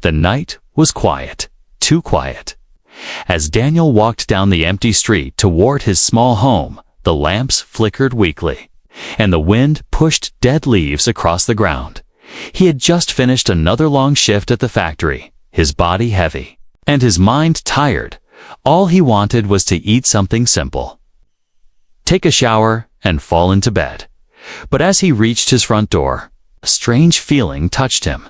The night was quiet, too quiet. As Daniel walked down the empty street toward his small home, the lamps flickered weakly, and the wind pushed dead leaves across the ground. He had just finished another long shift at the factory, his body heavy, and his mind tired. All he wanted was to eat something simple, take a shower, and fall into bed. But as he reached his front door, a strange feeling touched him.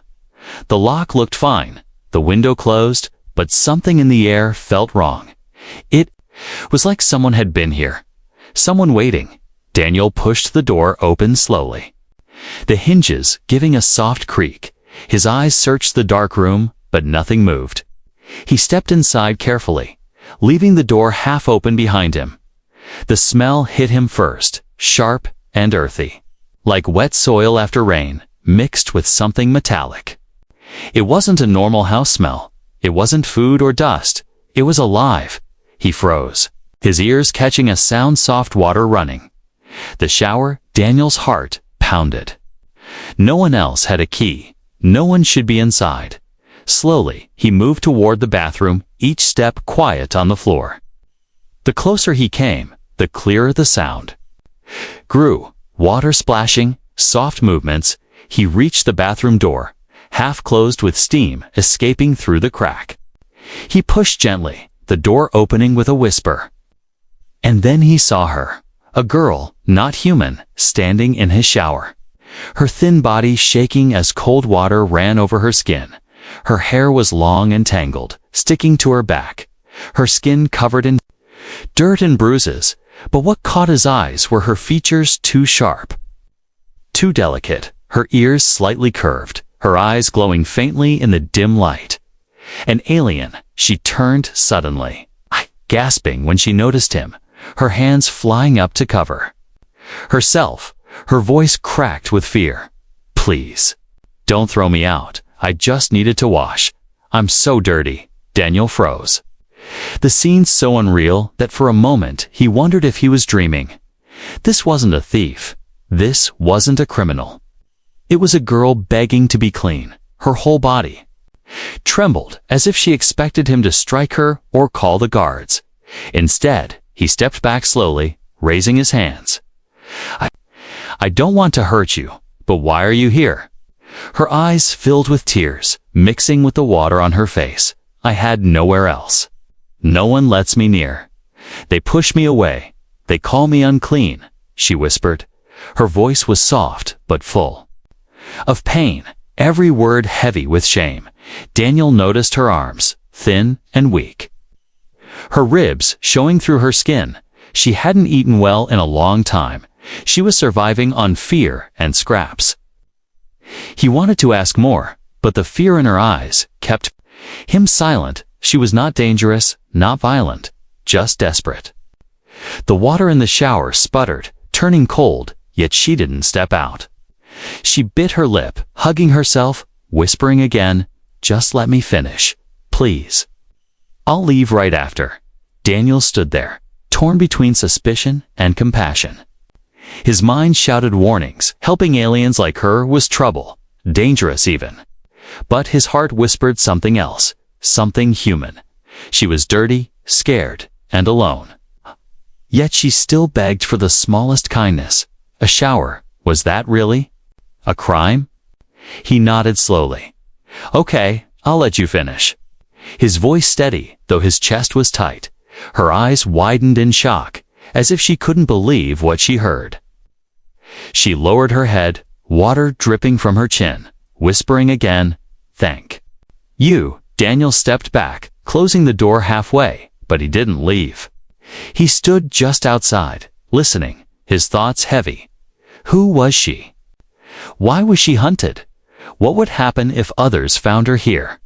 The lock looked fine, the window closed, but something in the air felt wrong. It was like someone had been here, someone waiting. Daniel pushed the door open slowly, the hinges giving a soft creak. His eyes searched the dark room, but nothing moved. He stepped inside carefully, leaving the door half open behind him. The smell hit him first, sharp and earthy, like wet soil after rain, mixed with something metallic. It wasn't a normal house smell. It wasn't food or dust. It was alive. He froze, his ears catching a sound, soft water running. The shower, Daniel's heart pounded. No one else had a key. No one should be inside. Slowly, he moved toward the bathroom, each step quiet on the floor. The closer he came, the clearer the sound grew. Water splashing, soft movements. He reached the bathroom door, half closed with steam escaping through the crack. He pushed gently, the door opening with a whisper. And then he saw her, a girl, not human, standing in his shower. Her thin body shaking as cold water ran over her skin. Her hair was long and tangled, sticking to her back. Her skin covered in dirt and bruises, but what caught his eyes were her features, too sharp, too delicate, her ears slightly curved, her eyes glowing faintly in the dim light. An alien, she turned suddenly, gasping when she noticed him, her hands flying up to cover herself. Her voice cracked with fear. "Please, don't throw me out. I just needed to wash. I'm so dirty." Daniel froze. The scene so unreal that for a moment he wondered if he was dreaming. This wasn't a thief. This wasn't a criminal. It was a girl begging to be clean. Her whole body trembled as if she expected him to strike her or call the guards. Instead, he stepped back slowly, raising his hands. I don't want to hurt you, but why are you here?" Her eyes filled with tears, mixing with the water on her face. "I had nowhere else. No one lets me near. They push me away. They call me unclean," she whispered. Her voice was soft but full of pain, every word heavy with shame. Daniel noticed her arms, thin and weak, her ribs showing through her skin. She hadn't eaten well in a long time. She was surviving on fear and scraps. He wanted to ask more, but the fear in her eyes kept him silent. She was not dangerous, not violent, just desperate. The water in the shower sputtered, turning cold, yet she didn't step out. She bit her lip, hugging herself, whispering again, "Just let me finish, please. I'll leave right after." Daniel stood there, torn between suspicion and compassion. His mind shouted warnings. Helping aliens like her was trouble, dangerous even. But his heart whispered something else, something human. She was dirty, scared, and alone. Yet she still begged for the smallest kindness. A shower, was that really a crime? He nodded slowly. "Okay, I'll let you finish." His voice steady, though his chest was tight. Her eyes widened in shock, as if she couldn't believe what she heard. She lowered her head, water dripping from her chin, whispering again, "Thank you." Daniel stepped back, closing the door halfway, but he didn't leave. He stood just outside, listening, his thoughts heavy. Who was she? Why was she hunted? What would happen if others found her here?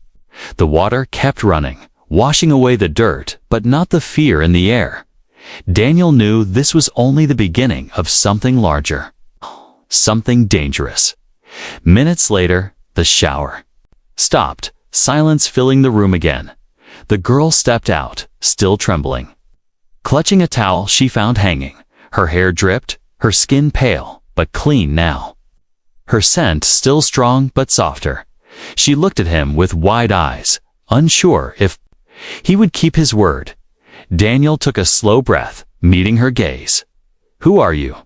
The water kept running, washing away the dirt, but not the fear in the air. Daniel knew this was only the beginning of something larger, something dangerous. Minutes later, the shower stopped, silence filling the room again. The girl stepped out, still trembling, clutching a towel she found hanging. Her hair dripped, her skin pale, but clean now. Her scent still strong but softer. She looked at him with wide eyes, unsure if he would keep his word. Daniel took a slow breath, meeting her gaze. "Who are you?"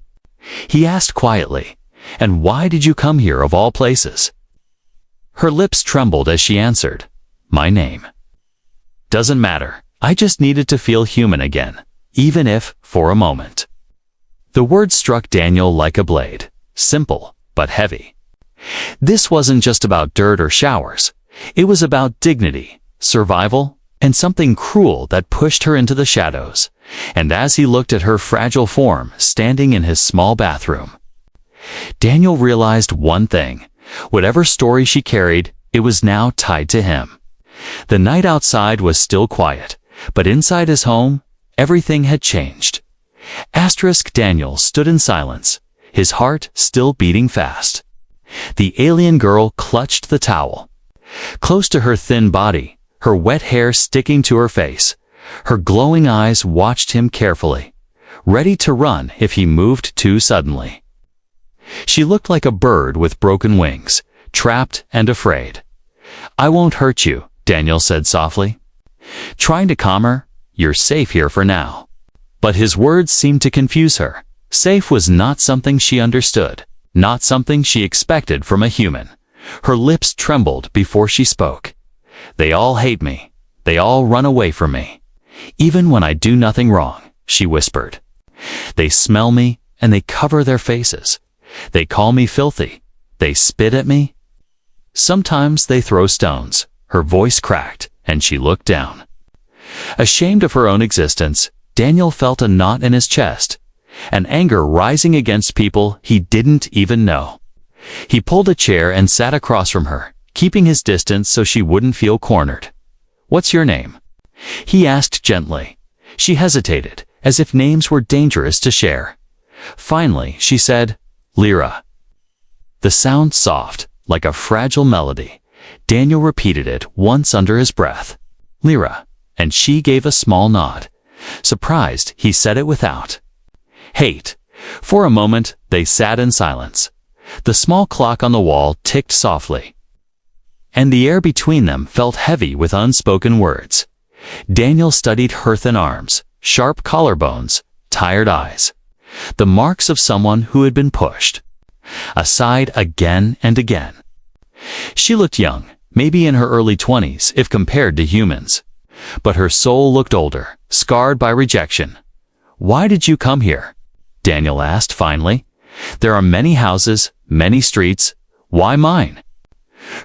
he asked quietly. "And why did you come here of all places?" Her lips trembled as she answered, "My name doesn't matter. I just needed to feel human again, even if for a moment." The words struck Daniel like a blade, simple but heavy. This wasn't just about dirt or showers. It was about dignity, survival, and something cruel that pushed her into the shadows. And as he looked at her fragile form standing in his small bathroom, Daniel realized one thing. Whatever story she carried, it was now tied to him. The night outside was still quiet, but inside his home, everything had changed. Daniel stood in silence, his heart still beating fast. The alien girl clutched the towel. Close to her thin body, her wet hair sticking to her face, her glowing eyes watched him carefully, ready to run if he moved too suddenly. She looked like a bird with broken wings, trapped and afraid. "I won't hurt you," Daniel said softly. Trying to calm her, "You're safe here for now." But his words seemed to confuse her. Safe was not something she understood, not something she expected from a human. Her lips trembled before she spoke. "They all hate me. They all run away from me. Even when I do nothing wrong," she whispered. "They smell me and they cover their faces. They call me filthy. They spit at me. Sometimes they throw stones." Her voice cracked, and she looked down. Ashamed of her own existence, Daniel felt a knot in his chest, an anger rising against people he didn't even know. He pulled a chair and sat across from her, keeping his distance so she wouldn't feel cornered. "What's your name?" he asked gently. She hesitated, as if names were dangerous to share. Finally, she said, "Lyra." The sound soft, like a fragile melody. Daniel repeated it once under his breath. "Lyra," and she gave a small nod. Surprised, he said it without hate. For a moment, they sat in silence. The small clock on the wall ticked softly, and the air between them felt heavy with unspoken words. Daniel studied her thin arms, sharp collarbones, tired eyes. The marks of someone who had been pushed aside again and again. She looked young, maybe in her early 20s if compared to humans. But her soul looked older, scarred by rejection. "Why did you come here?" Daniel asked finally. "There are many houses, many streets. Why mine?"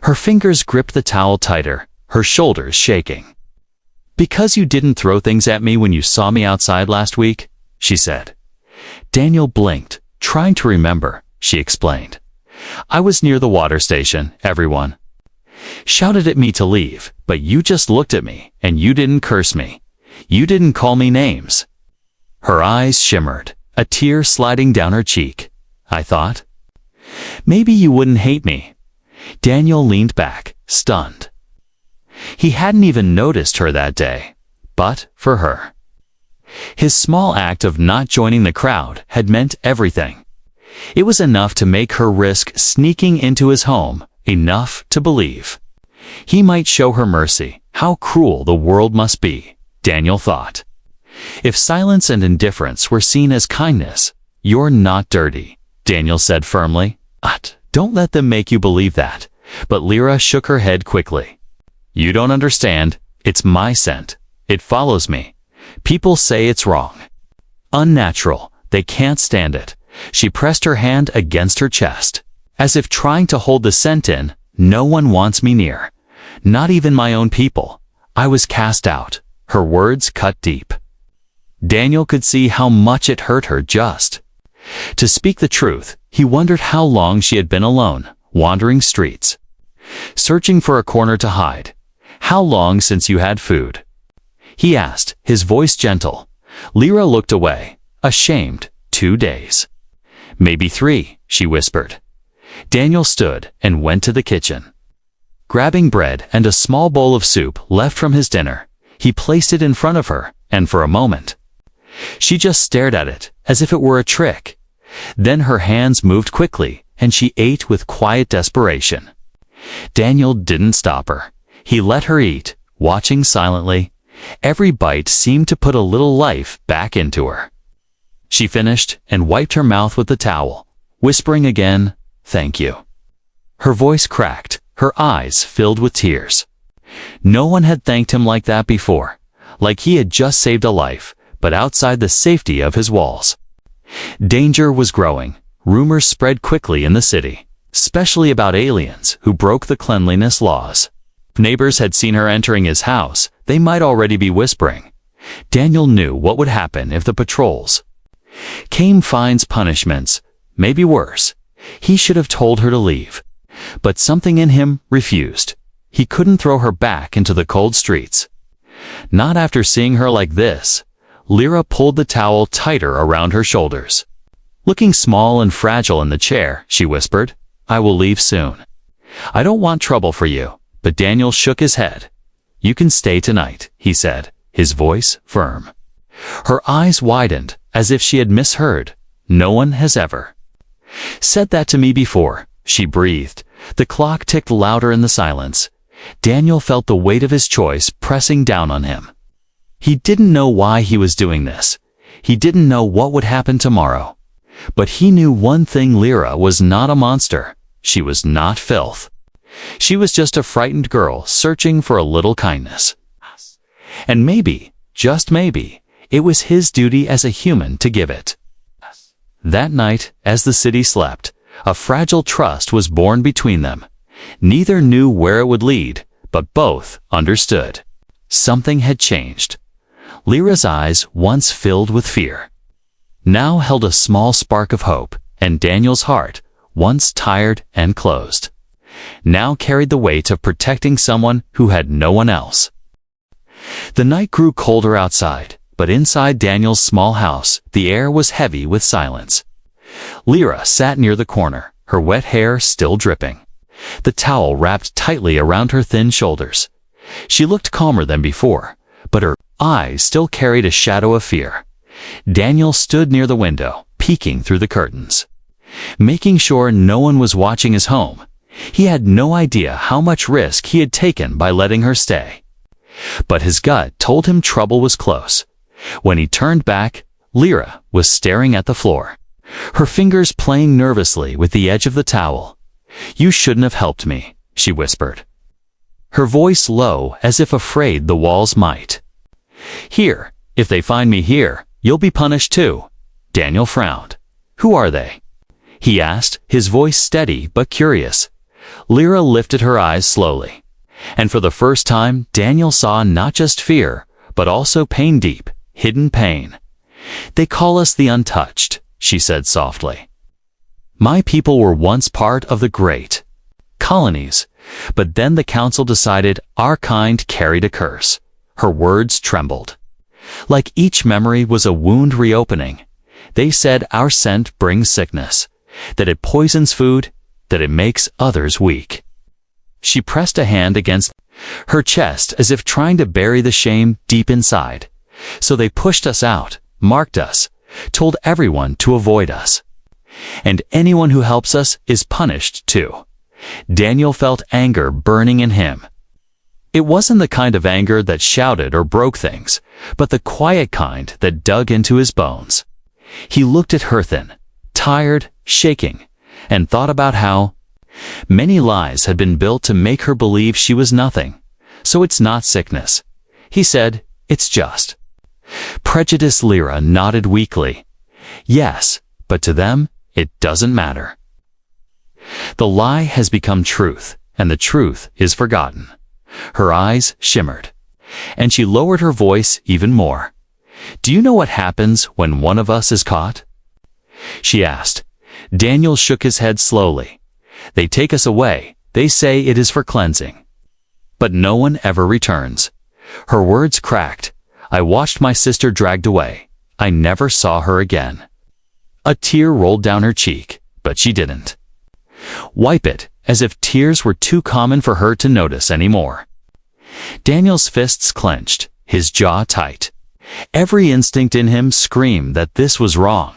Her fingers gripped the towel tighter, her shoulders shaking. "Because you didn't throw things at me when you saw me outside last week," she said. Daniel blinked, trying to remember. She explained. "I was near the water station, everyone shouted at me to leave, but you just looked at me, and you didn't curse me. You didn't call me names." Her eyes shimmered, a tear sliding down her cheek. "I thought maybe you wouldn't hate me." Daniel leaned back, stunned. He hadn't even noticed her that day, but for her, his small act of not joining the crowd had meant everything. It was enough to make her risk sneaking into his home, enough to believe he might show her mercy. How cruel the world must be, Daniel thought. If silence and indifference were seen as kindness, "You're not dirty," Daniel said firmly. Don't let them make you believe that." But Lyra shook her head quickly. "You don't understand. It's my scent. It follows me. People say it's wrong. Unnatural. They can't stand it." She pressed her hand against her chest, as if trying to hold the scent in. "No one wants me near. Not even my own people. I was cast out." Her words cut deep. Daniel could see how much it hurt her just to speak the truth. He wondered how long she had been alone, wandering streets, searching for a corner to hide. "How long since you had food?" he asked, his voice gentle. Lyra looked away, ashamed. 2 days. "Maybe 3, she whispered. Daniel stood and went to the kitchen. Grabbing bread and a small bowl of soup left from his dinner, he placed it in front of her, and for a moment, she just stared at it, as if it were a trick. Then her hands moved quickly, and she ate with quiet desperation. Daniel didn't stop her. He let her eat, watching silently. Every bite seemed to put a little life back into her. She finished and wiped her mouth with the towel, whispering again, "Thank you." Her voice cracked, her eyes filled with tears. No one had thanked him like that before, like he had just saved a life, but outside the safety of his walls. Danger was growing. Rumors spread quickly in the city, especially about aliens who broke the cleanliness laws. If neighbors had seen her entering his house, they might already be whispering. Daniel knew what would happen if the patrols came. Fines, punishments, maybe worse. He should have told her to leave. But something in him refused. He couldn't throw her back into the cold streets. Not after seeing her like this. Lyra pulled the towel tighter around her shoulders. Looking small and fragile in the chair, she whispered, "I will leave soon. I don't want trouble for you." But Daniel shook his head. "You can stay tonight," he said, his voice firm. Her eyes widened, as if she had misheard. "No one has ever said that to me before," she breathed. The clock ticked louder in the silence. Daniel felt the weight of his choice pressing down on him. He didn't know why he was doing this. He didn't know what would happen tomorrow. But he knew one thing: Lyra was not a monster. She was not filth. She was just a frightened girl searching for a little kindness. And maybe, just maybe, it was his duty as a human to give it. That night, as the city slept, a fragile trust was born between them. Neither knew where it would lead, but both understood. Something had changed. Lyra's eyes, once filled with fear, now held a small spark of hope, and Daniel's heart, once tired and closed, now carried the weight of protecting someone who had no one else. The night grew colder outside, but inside Daniel's small house, the air was heavy with silence. Lyra sat near the corner, her wet hair still dripping, the towel wrapped tightly around her thin shoulders. She looked calmer than before, but her eyes still carried a shadow of fear. Daniel stood near the window, peeking through the curtains, making sure no one was watching his home. He had no idea how much risk he had taken by letting her stay. But his gut told him trouble was close. When he turned back, Lyra was staring at the floor, her fingers playing nervously with the edge of the towel. "You shouldn't have helped me," she whispered, her voice low as if afraid the walls might. "Here, if they find me here, you'll be punished too." Daniel frowned. "Who are they?" he asked, his voice steady but curious. Lyra lifted her eyes slowly, and for the first time Daniel saw not just fear, but also pain, deep, hidden pain. "They call us the untouched," she said softly. "My people were once part of the great colonies, but then the council decided our kind carried a curse." Her words trembled, like each memory was a wound reopening. "They said our scent brings sickness, that it poisons food, that it makes others weak." She pressed a hand against her chest as if trying to bury the shame deep inside. "So they pushed us out, marked us, told everyone to avoid us. And anyone who helps us is punished too." Daniel felt anger burning in him. It wasn't the kind of anger that shouted or broke things, but the quiet kind that dug into his bones. He looked at her thin, tired, shaking, and thought about how many lies had been built to make her believe she was nothing. "So it's not sickness," he said, "it's just prejudice." Lyra nodded weakly. "Yes, but to them, it doesn't matter. The lie has become truth, and the truth is forgotten." Her eyes shimmered, and she lowered her voice even more. "Do you know what happens when one of us is caught?" she asked. Daniel shook his head slowly. "They take us away. They say it is for cleansing. But no one ever returns." Her words cracked. "I watched my sister dragged away. I never saw her again." A tear rolled down her cheek, but she didn't wipe it, as if tears were too common for her to notice anymore. Daniel's fists clenched, his jaw tight. Every instinct in him screamed that this was wrong,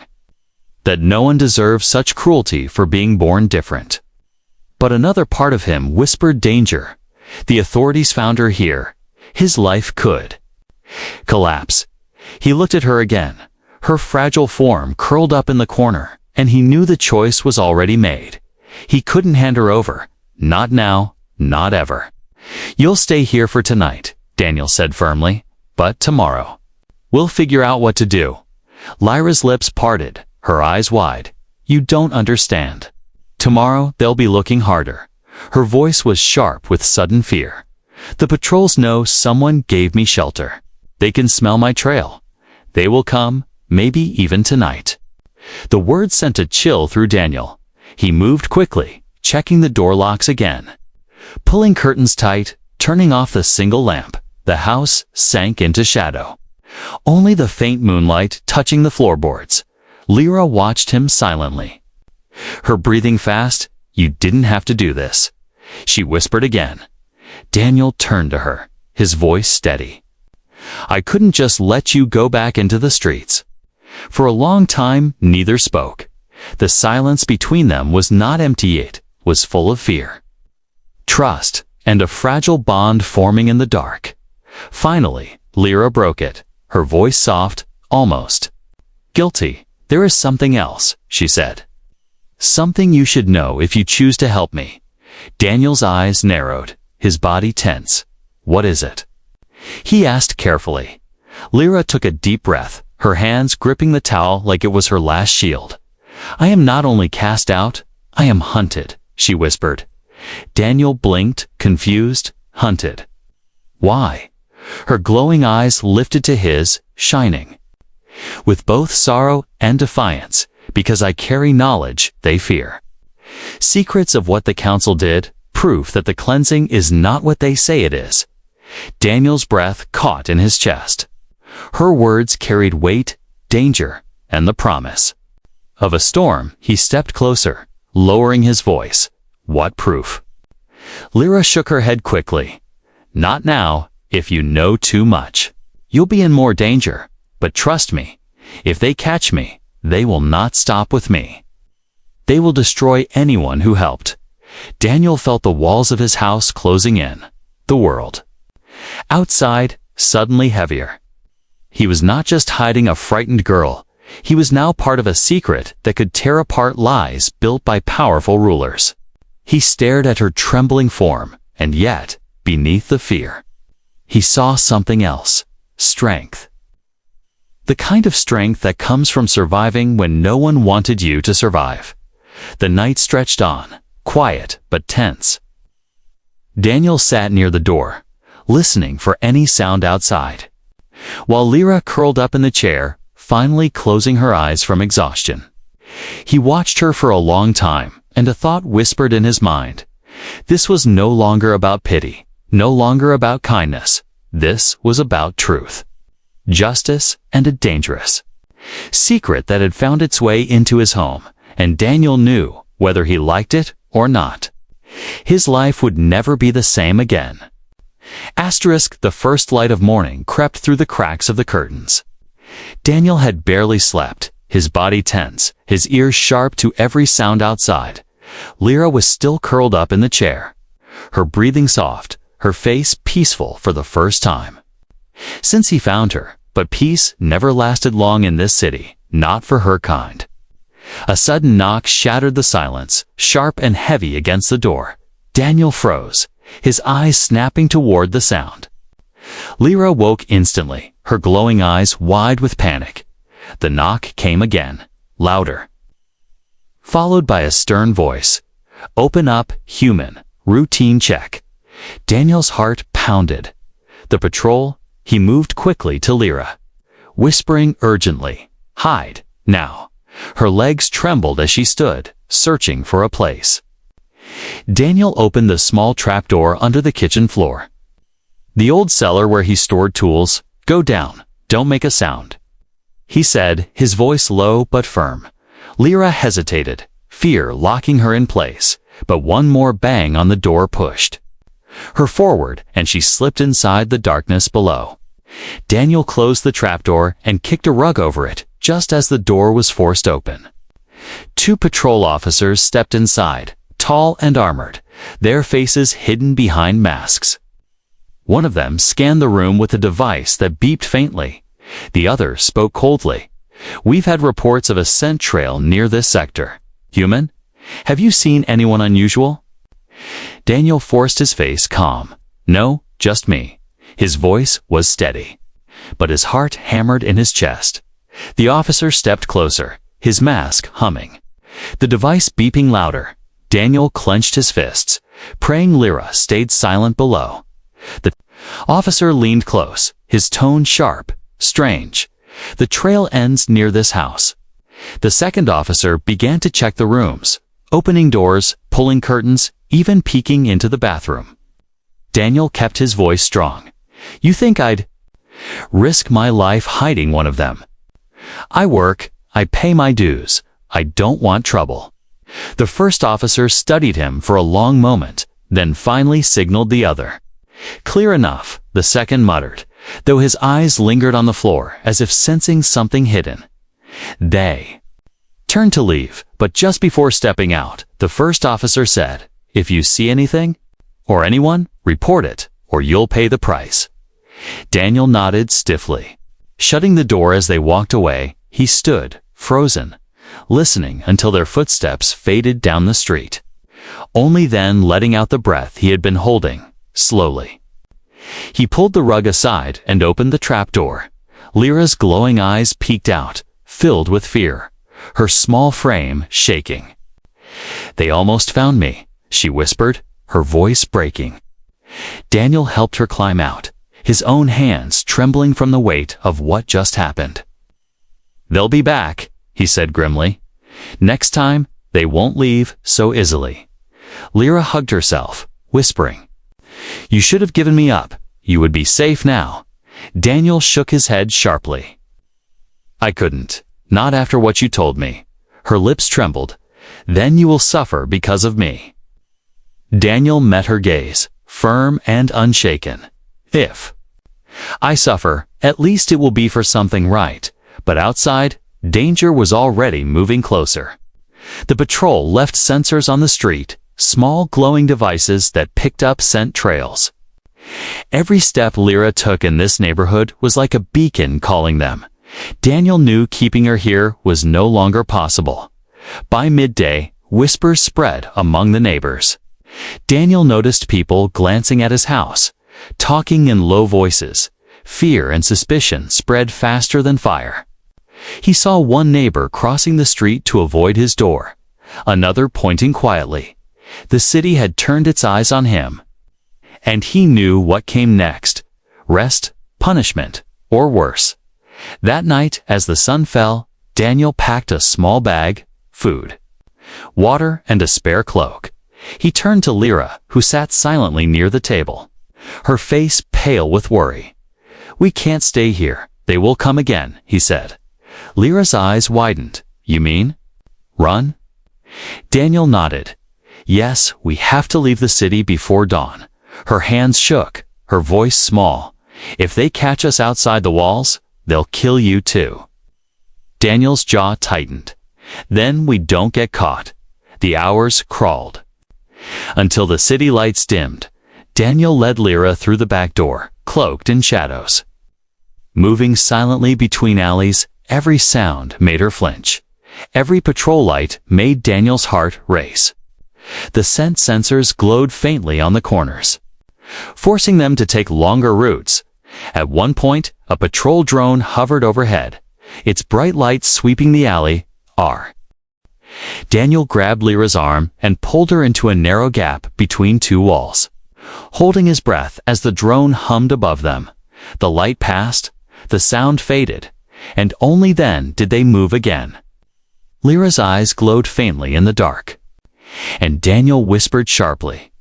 that no one deserved such cruelty for being born different. But another part of him whispered danger. The authorities found her here. His life could collapse. He looked at her again, her fragile form curled up in the corner, and he knew the choice was already made. He couldn't hand her over. Not now, not ever. "You'll stay here for tonight," Daniel said firmly. "But tomorrow, we'll figure out what to do." Lyra's lips parted, her eyes wide. "You don't understand. Tomorrow they'll be looking harder." Her voice was sharp with sudden fear. "The patrols know someone gave me shelter. They can smell my trail. They will come, maybe even tonight." The word sent a chill through Daniel. He moved quickly, checking the door locks again. Pulling curtains tight, turning off the single lamp, the house sank into shadow. Only the faint moonlight touching the floorboards. Lyra watched him silently. Her breathing fast. "You didn't have to do this," she whispered again. Daniel turned to her, his voice steady. "I couldn't just let you go back into the streets." For a long time, neither spoke. The silence between them was not empty, it was full of fear, trust, and a fragile bond forming in the dark. Finally, Lyra broke it, her voice soft, almost guilty. "There is something else," she said. "Something you should know if you choose to help me." Daniel's eyes narrowed, his body tense. "What is it?" he asked carefully. Lyra took a deep breath, her hands gripping the towel like it was her last shield. "I am not only cast out, I am hunted," she whispered. Daniel blinked, confused. "Hunted? Why?" Her glowing eyes lifted to his, shining with both sorrow and defiance. "Because I carry knowledge they fear. Secrets of what the council did, proof that the cleansing is not what they say it is." Daniel's breath caught in his chest. Her words carried weight, danger, and the promise of a storm. He stepped closer, lowering his voice. "What proof?" Lyra shook her head quickly. "Not now. If you know too much, you'll be in more danger. But trust me, if they catch me, they will not stop with me. They will destroy anyone who helped." Daniel felt the walls of his house closing in. The world outside, suddenly heavier. He was not just hiding a frightened girl. He was now part of a secret that could tear apart lies built by powerful rulers. He stared at her trembling form, and yet, beneath the fear, he saw something else. Strength. The kind of strength that comes from surviving when no one wanted you to survive. The night stretched on, quiet but tense. Daniel sat near the door, listening for any sound outside, while Lyra curled up in the chair, finally closing her eyes from exhaustion. He watched her for a long time, and a thought whispered in his mind. This was no longer about pity, no longer about kindness. This was about truth, justice, and a dangerous secret that had found its way into his home, and Daniel knew, whether he liked it or not, his life would never be the same again. The first light of morning crept through the cracks of the curtains. Daniel had barely slept, his body tense, his ears sharp to every sound outside. Lyra was still curled up in the chair, her breathing soft, her face peaceful for the first time since he found her. But peace never lasted long in this city, not for her kind. A sudden knock shattered the silence, sharp and heavy against the door. Daniel froze, his eyes snapping toward the sound. Lyra woke instantly, her glowing eyes wide with panic. The knock came again, louder, followed by a stern voice. "Open up, human." Routine check. Daniel's heart pounded. "The patrol?" He moved quickly to Lyra, whispering urgently, "Hide, now." Her legs trembled as she stood, searching for a place. Daniel opened the small trapdoor under the kitchen floor. "The old cellar where he stored tools. Go down, don't make a sound," he said, his voice low but firm. Lyra hesitated, fear locking her in place, but one more bang on the door pushed her forward, and she slipped inside the darkness below. Daniel closed the trapdoor and kicked a rug over it, just as the door was forced open. Two patrol officers stepped inside, tall and armored, their faces hidden behind masks. One of them scanned the room with a device that beeped faintly. The other spoke coldly. "We've had reports of a scent trail near this sector. Human? Have you seen anyone unusual?" Daniel forced his face calm. "No, just me." His voice was steady, but his heart hammered in his chest. The officer stepped closer, his mask humming. The device beeping louder. Daniel clenched his fists, praying Lyra stayed silent below. The officer leaned close, his tone sharp, strange. "The trail ends near this house." The second officer began to check the rooms, opening doors, pulling curtains, even peeking into the bathroom. Daniel kept his voice strong. "You think I'd risk my life hiding one of them? I work, I pay my dues, I don't want trouble." The first officer studied him for a long moment, then finally signaled the other. "Clear enough," the second muttered, though his eyes lingered on the floor as if sensing something hidden. They turned to leave, but just before stepping out, the first officer said, "If you see anything, or anyone, report it, or you'll pay the price." Daniel nodded stiffly. Shutting the door as they walked away, he stood, frozen, listening until their footsteps faded down the street. Only then letting out the breath he had been holding, slowly. He pulled the rug aside and opened the trapdoor. Lyra's glowing eyes peeked out, filled with fear, her small frame shaking. "They almost found me," she whispered, her voice breaking. Daniel helped her climb out, his own hands trembling from the weight of what just happened. "They'll be back," he said grimly. "Next time, they won't leave so easily." Lyra hugged herself, whispering, "You should have given me up. You would be safe now." Daniel shook his head sharply. "I couldn't. Not after what you told me." Her lips trembled. "Then you will suffer because of me." Daniel met her gaze, firm and unshaken. "If I suffer, at least it will be for something right." But outside, danger was already moving closer. The patrol left sensors on the street, small glowing devices that picked up scent trails. Every step Lyra took in this neighborhood was like a beacon calling them. Daniel knew keeping her here was no longer possible. By midday, whispers spread among the neighbors. Daniel noticed people glancing at his house, talking in low voices. Fear and suspicion spread faster than fire. He saw one neighbor crossing the street to avoid his door, another pointing quietly. The city had turned its eyes on him. And he knew what came next: rest, punishment, or worse. That night, as the sun fell, Daniel packed a small bag, food, water, and a spare cloak. He turned to Lyra, who sat silently near the table, her face pale with worry. "We can't stay here. They will come again," he said. Lyra's eyes widened. "You mean run?" Daniel nodded. "Yes, we have to leave the city before dawn." Her hands shook, her voice small. "If they catch us outside the walls, they'll kill you too." Daniel's jaw tightened. "Then we don't get caught." The hours crawled. Until the city lights dimmed, Daniel led Lyra through the back door, cloaked in shadows. Moving silently between alleys, every sound made her flinch. Every patrol light made Daniel's heart race. The scent sensors glowed faintly on the corners, forcing them to take longer routes. At one point, a patrol drone hovered overhead, its bright lights sweeping the alley. Daniel grabbed Lyra's arm and pulled her into a narrow gap between two walls, holding his breath as the drone hummed above them. The light passed, the sound faded, and only then did they move again. Lyra's eyes glowed faintly in the dark, and Daniel whispered sharply,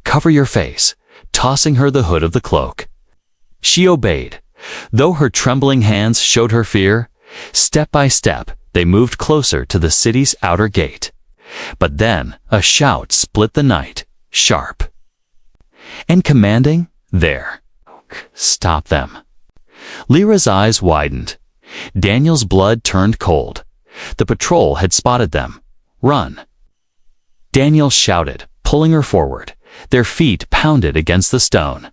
"Cover your face," tossing her the hood of the cloak. She obeyed, though her trembling hands showed her fear. Step by step, they moved closer to the city's outer gate. But then a shout split the night, sharp and commanding. "There! Stop them!" Lyra's eyes widened. Daniel's blood turned cold. The patrol had spotted them. "Run!" Daniel shouted, pulling her forward. Their feet pounded against the stone.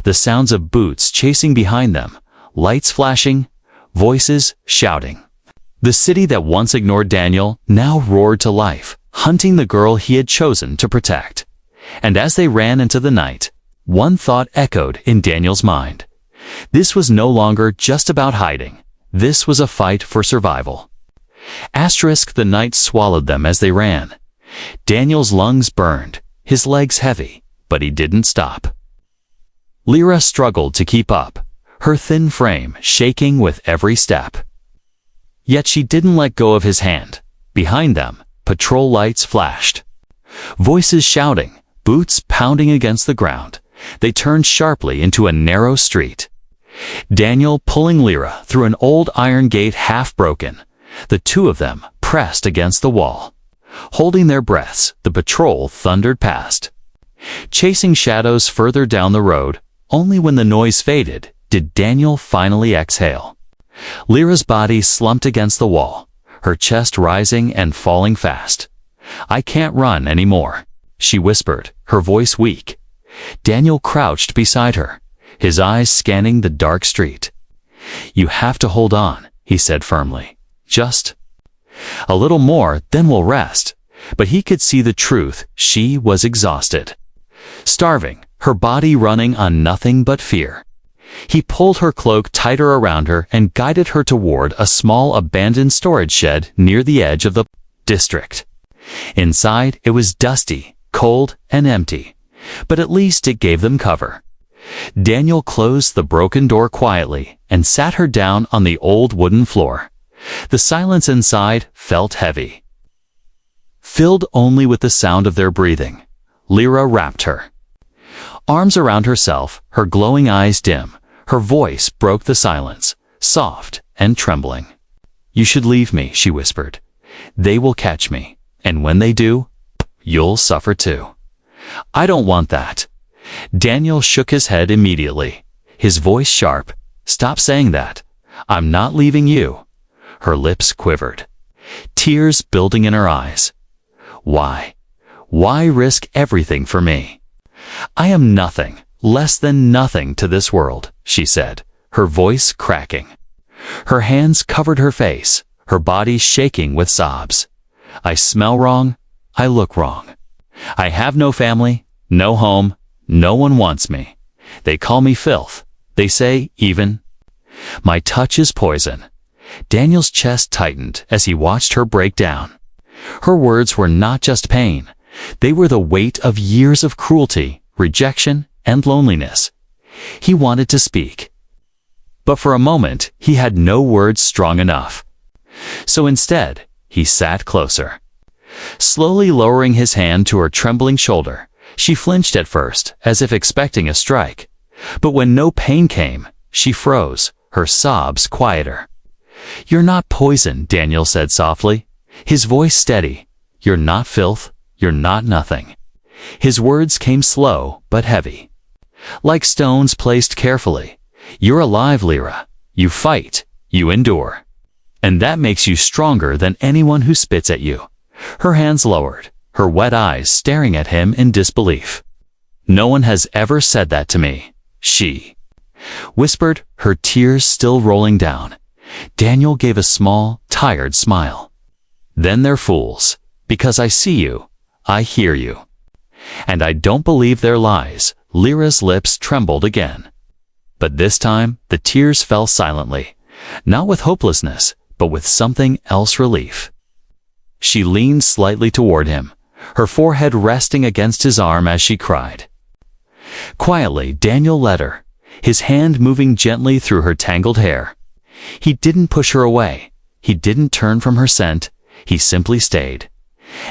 The sounds of boots chasing behind them, lights flashing, voices shouting. The city that once ignored Daniel now roared to life, hunting the girl he had chosen to protect. And as they ran into the night, one thought echoed in Daniel's mind. This was no longer just about hiding. This was a fight for survival. The night swallowed them as they ran. Daniel's lungs burned, his legs heavy, but he didn't stop. Lyra struggled to keep up, her thin frame shaking with every step. Yet she didn't let go of his hand. Behind them, patrol lights flashed. Voices shouting, boots pounding against the ground. They turned sharply into a narrow street. Daniel pulling Lyra through an old iron gate half broken. The two of them pressed against the wall. Holding their breaths, the patrol thundered past. Chasing shadows further down the road, only when the noise faded did Daniel finally exhale. Lyra's body slumped against the wall, her chest rising and falling fast. "I can't run anymore," she whispered, her voice weak. Daniel crouched beside her, his eyes scanning the dark street. "You have to hold on," he said firmly. "Just a little more, then we'll rest." But he could see the truth. She was exhausted. Starving, her body running on nothing but fear. He pulled her cloak tighter around her and guided her toward a small abandoned storage shed near the edge of the district. Inside, it was dusty, cold, and empty, but at least it gave them cover. Daniel closed the broken door quietly and sat her down on the old wooden floor. The silence inside felt heavy, filled only with the sound of their breathing. Lyra wrapped her arms around herself, her glowing eyes dim. Her voice broke the silence, soft and trembling. "You should leave me," she whispered. "They will catch me, and when they do, you'll suffer too." "I don't want that." Daniel shook his head immediately, his voice sharp. "Stop saying that. I'm not leaving you." Her lips quivered, tears building in her eyes. "Why? Why risk everything for me? I am nothing, less than nothing to this world," she said, her voice cracking. Her hands covered her face, her body shaking with sobs. "I smell wrong. I look wrong. I have no family, no home. No one wants me. They call me filth. They say, even, my touch is poison." Daniel's chest tightened as he watched her break down. Her words were not just pain. They were the weight of years of cruelty, rejection, and loneliness. He wanted to speak, but for a moment he had no words strong enough. So instead, he sat closer. Slowly lowering his hand to her trembling shoulder, she flinched at first, as if expecting a strike. But when no pain came, she froze, her sobs quieter. "You're not poison," Daniel said softly, his voice steady. "You're not filth. You're not nothing." His words came slow but heavy, like stones placed carefully. "You're alive, Lyra. You fight. You endure. And that makes you stronger than anyone who spits at you." Her hands lowered, her wet eyes staring at him in disbelief. "No one has ever said that to me," she whispered, her tears still rolling down. Daniel gave a small, tired smile. "Then they're fools, because I see you, I hear you. And I don't believe their lies." Lyra's lips trembled again. But this time, the tears fell silently, not with hopelessness, but with something else, relief. She leaned slightly toward him, her forehead resting against his arm as she cried. Quietly, Daniel led her, his hand moving gently through her tangled hair. He didn't push her away. He didn't turn from her scent. He simply stayed.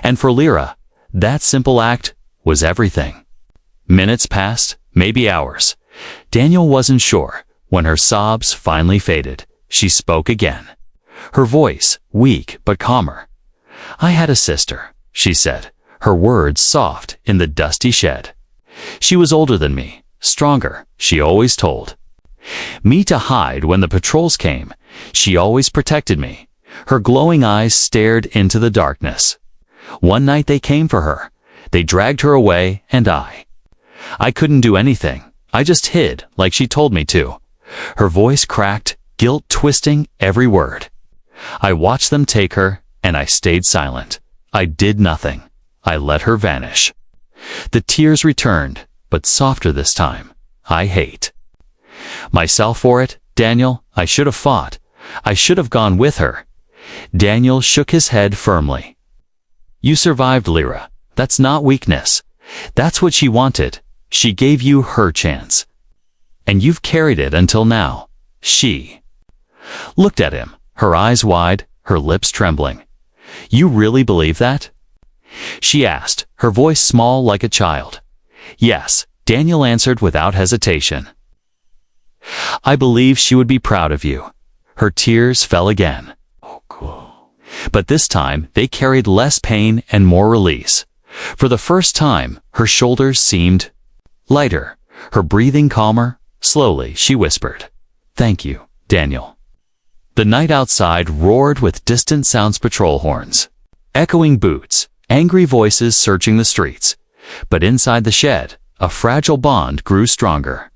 And for Lyra, that simple act was everything. Minutes passed, maybe hours. Daniel wasn't sure. When her sobs finally faded, she spoke again, her voice weak but calmer. "I had a sister," she said, her words soft in the dusty shed. "She was older than me, stronger, she always told me to hide when the patrols came. She always protected me." Her glowing eyes stared into the darkness. One night they came for her. They dragged her away, and I couldn't do anything. I just hid, like she told me to. Her voice cracked, guilt twisting every word. I watched them take her, and I stayed silent. I did nothing. I let her vanish. The tears returned, but softer this time. I hate myself for it, Daniel. I should have fought. I should have gone with her. Daniel shook his head firmly. You survived, Lyra. That's not weakness. That's what she wanted. She gave you her chance. And you've carried it until now. She looked at him, her eyes wide, her lips trembling. You really believe that? She asked, her voice small like a child. Yes, Daniel answered without hesitation. I believe she would be proud of you. Her tears fell again. But this time they carried less pain and more release. For the first time, her shoulders seemed lighter, her breathing calmer. Slowly, she whispered, "Thank you, Daniel." The night outside roared with distant sounds, patrol horns, echoing boots, angry voices searching the streets. But inside the shed, a fragile bond grew stronger.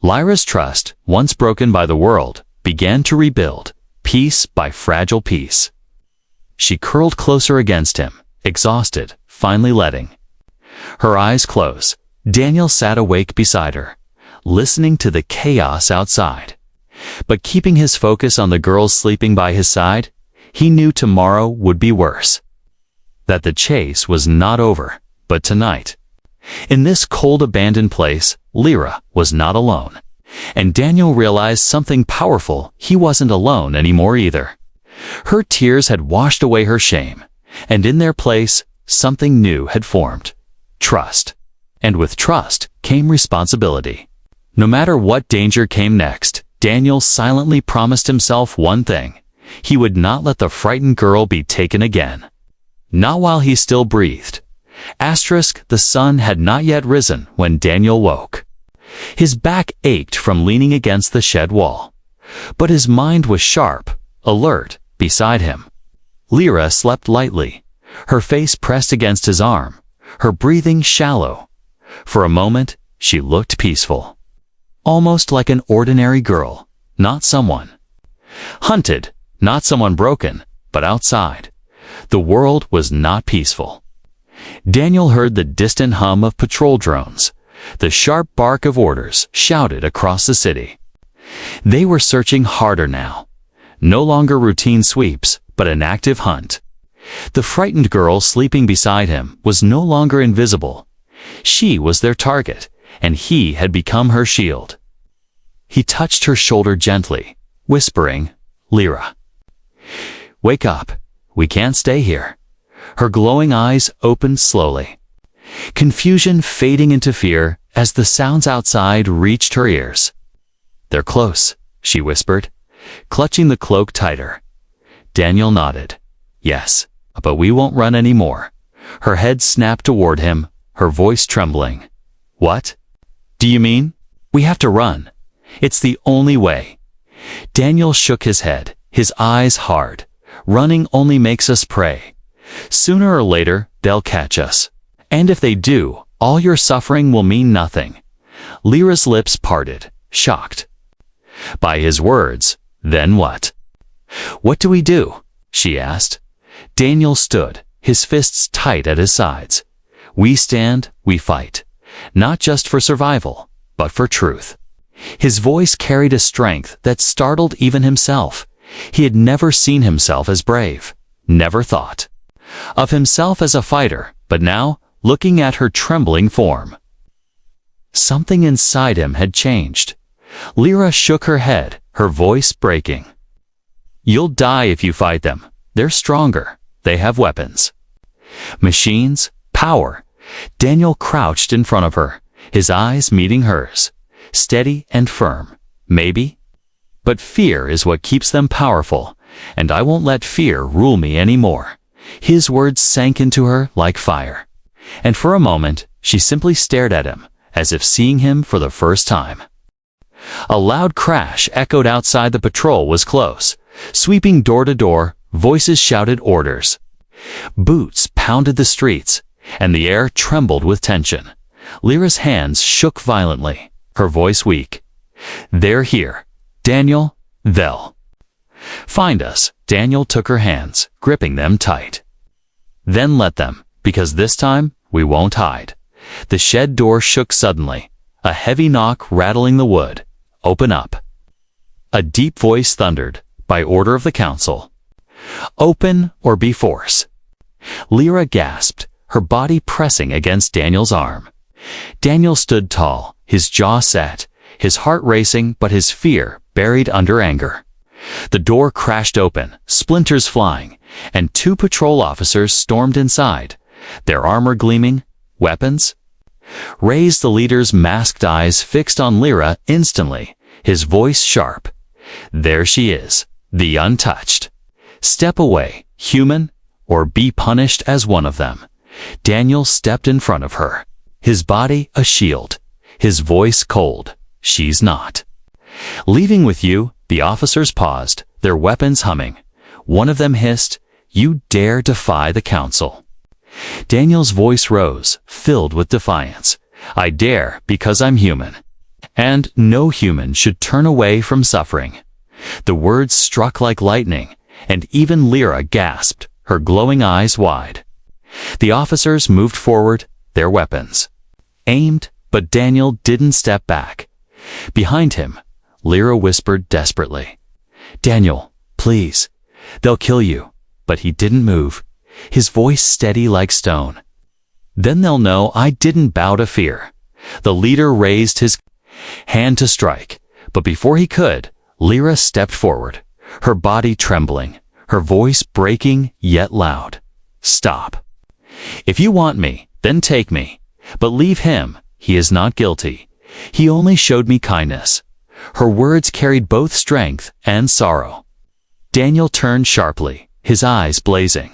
Lyra's trust, once broken by the world, began to rebuild, piece by fragile piece. She curled closer against him, exhausted, finally letting her eyes close. Daniel sat awake beside her, listening to the chaos outside. But keeping his focus on the girls sleeping by his side, he knew tomorrow would be worse. That the chase was not over, but tonight. In this cold, abandoned place, Lyra was not alone. And Daniel realized something powerful. He wasn't alone anymore either. Her tears had washed away her shame, and in their place, something new had formed. Trust. And with trust came responsibility. No matter what danger came next, Daniel silently promised himself one thing. He would not let the frightened girl be taken again. Not while he still breathed. The sun had not yet risen when Daniel woke. His back ached from leaning against the shed wall. But his mind was sharp, alert, beside him. Lyra slept lightly, her face pressed against his arm, her breathing shallow. For a moment, she looked peaceful. Almost like an ordinary girl, not someone hunted, not someone broken, but outside. The world was not peaceful. Daniel heard the distant hum of patrol drones, the sharp bark of orders shouted across the city. They were searching harder now. No longer routine sweeps, but an active hunt. The frightened girl sleeping beside him was no longer invisible. She was their target, and he had become her shield. He touched her shoulder gently, whispering, "Lyra, wake up. We can't stay here." Her glowing eyes opened slowly, confusion fading into fear as the sounds outside reached her ears. "They're close," she whispered, clutching the cloak tighter. Daniel nodded. "Yes, but we won't run anymore." Her head snapped toward him, her voice trembling. "What do you mean? We have to run. It's the only way." Daniel shook his head, his eyes hard. "Running only makes us prey. Sooner or later, they'll catch us. And if they do, all your suffering will mean nothing." Lyra's lips parted, shocked by his words. "Then what? What do we do?" she asked. Daniel stood, his fists tight at his sides. "We stand, we fight. Not just for survival, but for truth." His voice carried a strength that startled even himself. He had never seen himself as brave, never thought of himself as a fighter, but now, looking at her trembling form, something inside him had changed. Lyra shook her head, her voice breaking. "You'll die if you fight them. They're stronger. They have weapons. Machines, power." Daniel crouched in front of her, his eyes meeting hers, steady and firm. "Maybe. But fear is what keeps them powerful, and I won't let fear rule me anymore." His words sank into her like fire. And for a moment, she simply stared at him, as if seeing him for the first time. A loud crash echoed outside. The patrol was close. Sweeping door to door, voices shouted orders. Boots pounded the streets, and the air trembled with tension. Lyra's hands shook violently, her voice weak. "They're here. Daniel, they'll find us." Daniel took her hands, gripping them tight. "Then let them, because this time we won't hide." The shed door shook suddenly, a heavy knock rattling the wood. "Open up." A deep voice thundered, "By order of the council. Open or be force." Lyra gasped, her body pressing against Daniel's arm. Daniel stood tall, his jaw set, his heart racing but his fear buried under anger. The door crashed open, splinters flying, and 2 patrol officers stormed inside, their armor gleaming, weapons raised. The leader's masked eyes fixed on Lyra instantly, his voice sharp. "There she is, the untouched. Step away, human, or be punished as one of them." Daniel stepped in front of her, his body a shield, his voice cold. "She's not leaving with you." The officers paused, their weapons humming. One of them hissed, "You dare defy the council?" Daniel's voice rose, filled with defiance. "I dare because I'm human. And no human should turn away from suffering." The words struck like lightning, and even Lyra gasped, her glowing eyes wide. The officers moved forward, their weapons aimed, but Daniel didn't step back. Behind him, Lyra whispered desperately, "Daniel, please. They'll kill you." But he didn't move, his voice steady like stone. "Then they'll know I didn't bow to fear." The leader raised his hand to strike, but before he could, Lyra stepped forward, her body trembling, her voice breaking yet loud. "Stop. If you want me, then take me. But leave him, he is not guilty. He only showed me kindness." Her words carried both strength and sorrow. Daniel turned sharply, his eyes blazing.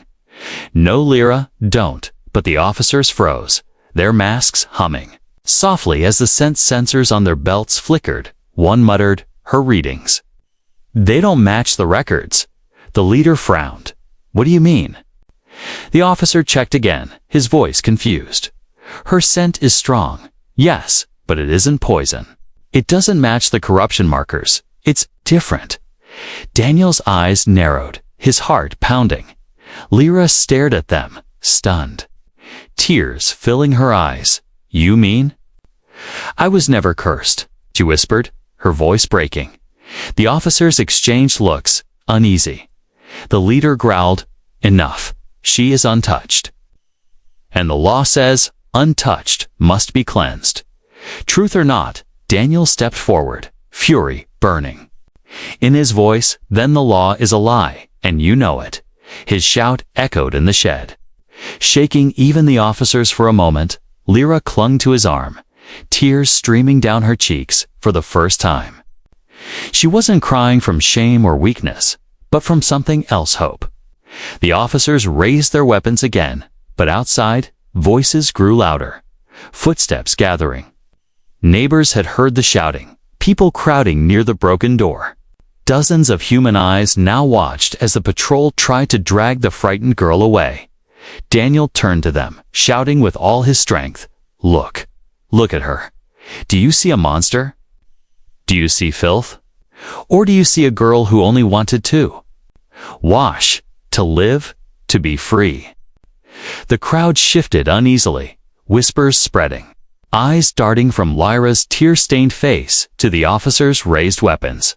"No, Lyra, don't." But the officers froze, their masks humming. Softly as the scent sensors on their belts flickered, one muttered, "Her readings. They don't match the records." The leader frowned. "What do you mean?" The officer checked again, his voice confused. "Her scent is strong, yes, but it isn't poison. It doesn't match the corruption markers. It's different." Daniel's eyes narrowed, his heart pounding. Lyra stared at them, stunned, tears filling her eyes. "You mean?" "I was never cursed," she whispered, her voice breaking. The officers exchanged looks, uneasy. The leader growled, "Enough. She is untouched. And the law says, untouched must be cleansed." Truth or not, Daniel stepped forward, fury burning. In his voice, "Then the law is a lie, and you know it." His shout echoed in the shed. Shaking even the officers for a moment, Lyra clung to his arm, tears streaming down her cheeks for the first time. She wasn't crying from shame or weakness, but from something else, hope. The officers raised their weapons again, but outside, voices grew louder, footsteps gathering. Neighbors had heard the shouting, people crowding near the broken door. Dozens of human eyes now watched as the patrol tried to drag the frightened girl away. Daniel turned to them, shouting with all his strength, "Look, look at her. Do you see a monster? Do you see filth? Or do you see a girl who only wanted to wash, to live, to be free?" The crowd shifted uneasily, whispers spreading, eyes darting from Lyra's tear-stained face to the officers' raised weapons.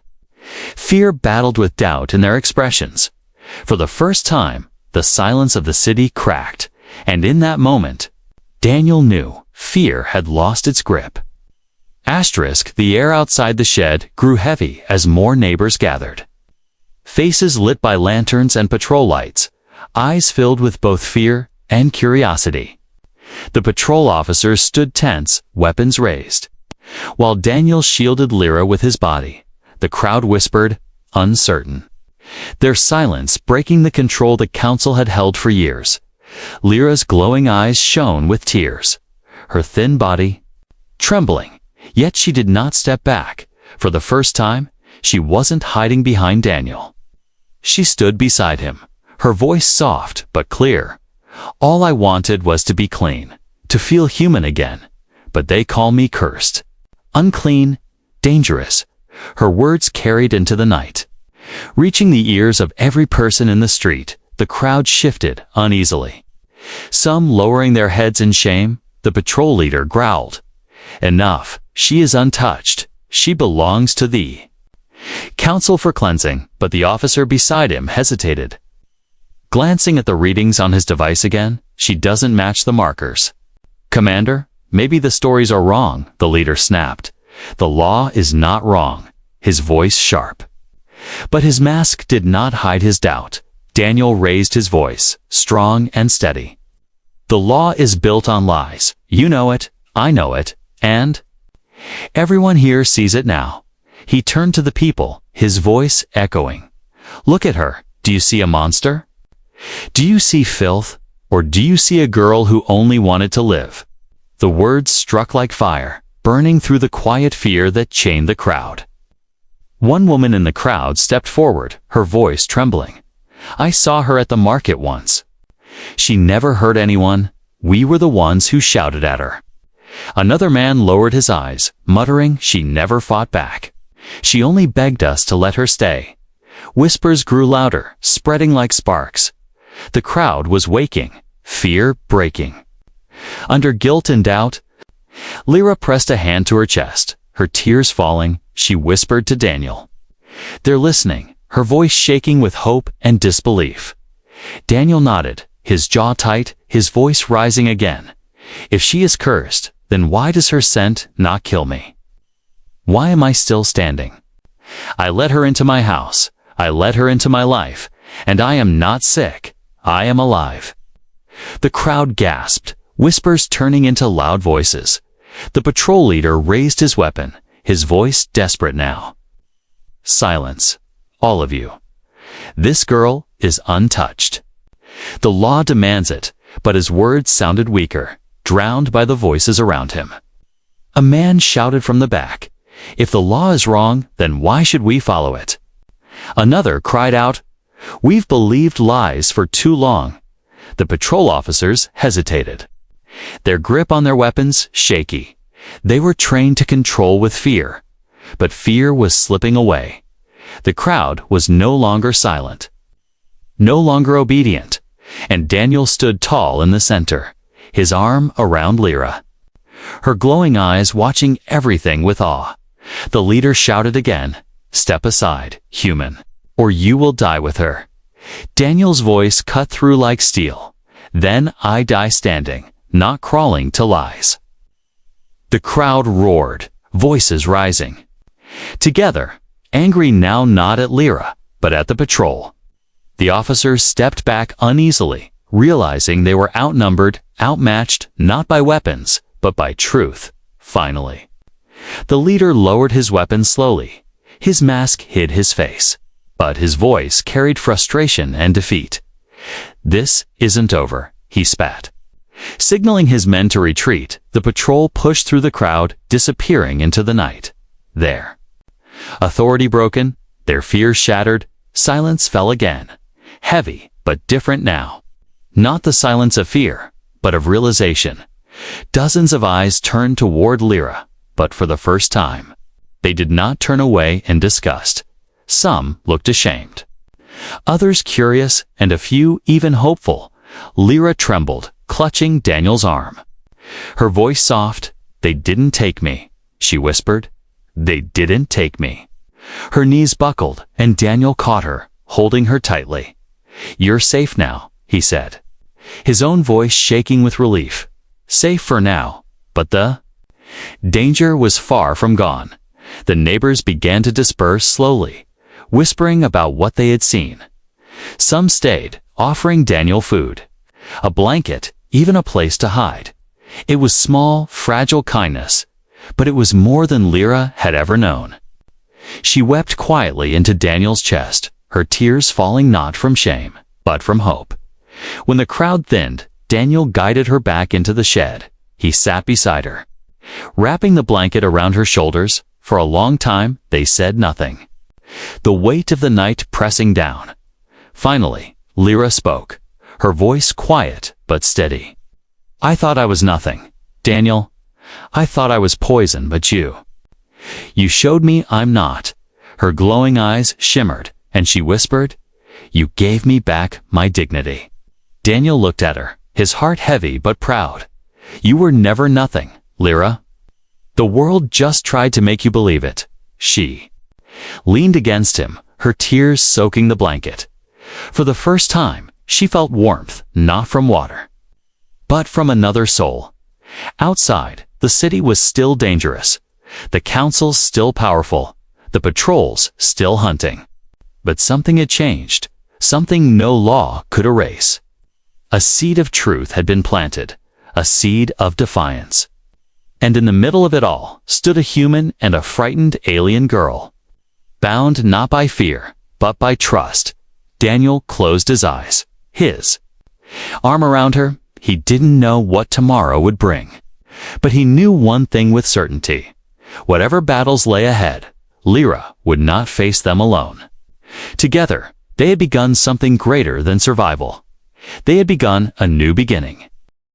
Fear battled with doubt in their expressions. For the first time, the silence of the city cracked, and in that moment, Daniel knew fear had lost its grip. The air outside the shed grew heavy as more neighbors gathered. Faces lit by lanterns and patrol lights, eyes filled with both fear and curiosity. The patrol officers stood tense, weapons raised. While Daniel shielded Lyra with his body, the crowd whispered, uncertain. Their silence breaking the control the council had held for years. Lyra's glowing eyes shone with tears, her thin body trembling, yet she did not step back. For the first time, she wasn't hiding behind Daniel. She stood beside him, her voice soft but clear, All I wanted was to be clean, to feel human again. But they call me cursed. Unclean, dangerous. Her words carried into the night. Reaching the ears of every person in the street, the crowd shifted uneasily. Some lowering their heads in shame, the patrol leader growled, "Enough, she is untouched. She belongs to thee." Counsel for cleansing, but the officer beside him hesitated. Glancing at the readings on his device again, she doesn't match the markers. "Commander, maybe the stories are wrong," the leader snapped. "The law is not wrong," his voice sharp. But his mask did not hide his doubt. Daniel raised his voice, strong and steady. "The law is built on lies. You know it, I know it, and everyone here sees it now." He turned to the people, his voice echoing. "Look at her. Do you see a monster? Do you see filth? Or do you see a girl who only wanted to live?" The words struck like fire, burning through the quiet fear that chained the crowd. One woman in the crowd stepped forward, her voice trembling. "I saw her at the market once. She never hurt anyone. We were the ones who shouted at her." Another man lowered his eyes, muttering she never fought back. She only begged us to let her stay. Whispers grew louder, spreading like sparks. The crowd was waking, fear breaking. Under guilt and doubt, Lyra pressed a hand to her chest, her tears falling. She whispered to Daniel. "They're listening," her voice shaking with hope and disbelief. Daniel nodded, his jaw tight, his voice rising again. "If she is cursed, then why does her scent not kill me? Why am I still standing? I let her into my house, I let her into my life, and I am not sick, I am alive." The crowd gasped, whispers turning into loud voices. The patrol leader raised his weapon, his voice desperate now. "Silence, all of you. This girl is untouched. The law demands it," but his words sounded weaker, drowned by the voices around him. A man shouted from the back, "If the law is wrong, then why should we follow it?" Another cried out, "We've believed lies for too long." The patrol officers hesitated, their grip on their weapons shaky. They were trained to control with fear, but fear was slipping away. The crowd was no longer silent, no longer obedient, and Daniel stood tall in the center, his arm around Lyra, her glowing eyes watching everything with awe. The leader shouted again, "Step aside, human, or you will die with her." Daniel's voice cut through like steel. "Then I die standing, not crawling to lies." The crowd roared, voices rising. Together, angry now not at Lyra, but at the patrol. The officers stepped back uneasily, realizing they were outnumbered, outmatched, not by weapons, but by truth, finally. The leader lowered his weapon slowly. His mask hid his face, but his voice carried frustration and defeat. "This isn't over," he spat. Signaling his men to retreat, the patrol pushed through the crowd, disappearing into the night. There. Authority broken, their fears shattered, silence fell again. Heavy, but different now. Not the silence of fear, but of realization. Dozens of eyes turned toward Lyra, but for the first time. They did not turn away in disgust. Some looked ashamed. Others curious, and a few even hopeful. Lyra trembled, clutching Daniel's arm. Her voice soft. "They didn't take me," she whispered. "They didn't take me." Her knees buckled, and Daniel caught her, holding her tightly. "You're safe now," he said, his own voice shaking with relief. "Safe for now, but the danger was far from gone." The neighbors began to disperse slowly, whispering about what they had seen. Some stayed, offering Daniel food, a blanket, even a place to hide. It was small, fragile kindness, but it was more than Lyra had ever known. She wept quietly into Daniel's chest, her tears falling not from shame, but from hope. When the crowd thinned, Daniel guided her back into the shed. He sat beside her, wrapping the blanket around her shoulders. For a long time, they said nothing, the weight of the night pressing down. Finally, Lyra spoke, her voice quiet but steady. "I thought I was nothing, Daniel. I thought I was poison, but you showed me I'm not." Her glowing eyes shimmered, and she whispered, "You gave me back my dignity." Daniel looked at her, his heart heavy but proud. "You were never nothing, Lyra. The world just tried to make you believe it." She leaned against him, her tears soaking the blanket. For the first time, she felt warmth, not from water, but from another soul. Outside, the city was still dangerous, the councils still powerful, the patrols still hunting. But something had changed, something no law could erase. A seed of truth had been planted, a seed of defiance. And in the middle of it all stood a human and a frightened alien girl. Bound not by fear, but by trust, Daniel closed his eyes, his arm around her. He didn't know what tomorrow would bring, but he knew one thing with certainty. Whatever battles lay ahead, Lyra would not face them alone. Together, they had begun something greater than survival. They had begun a new beginning,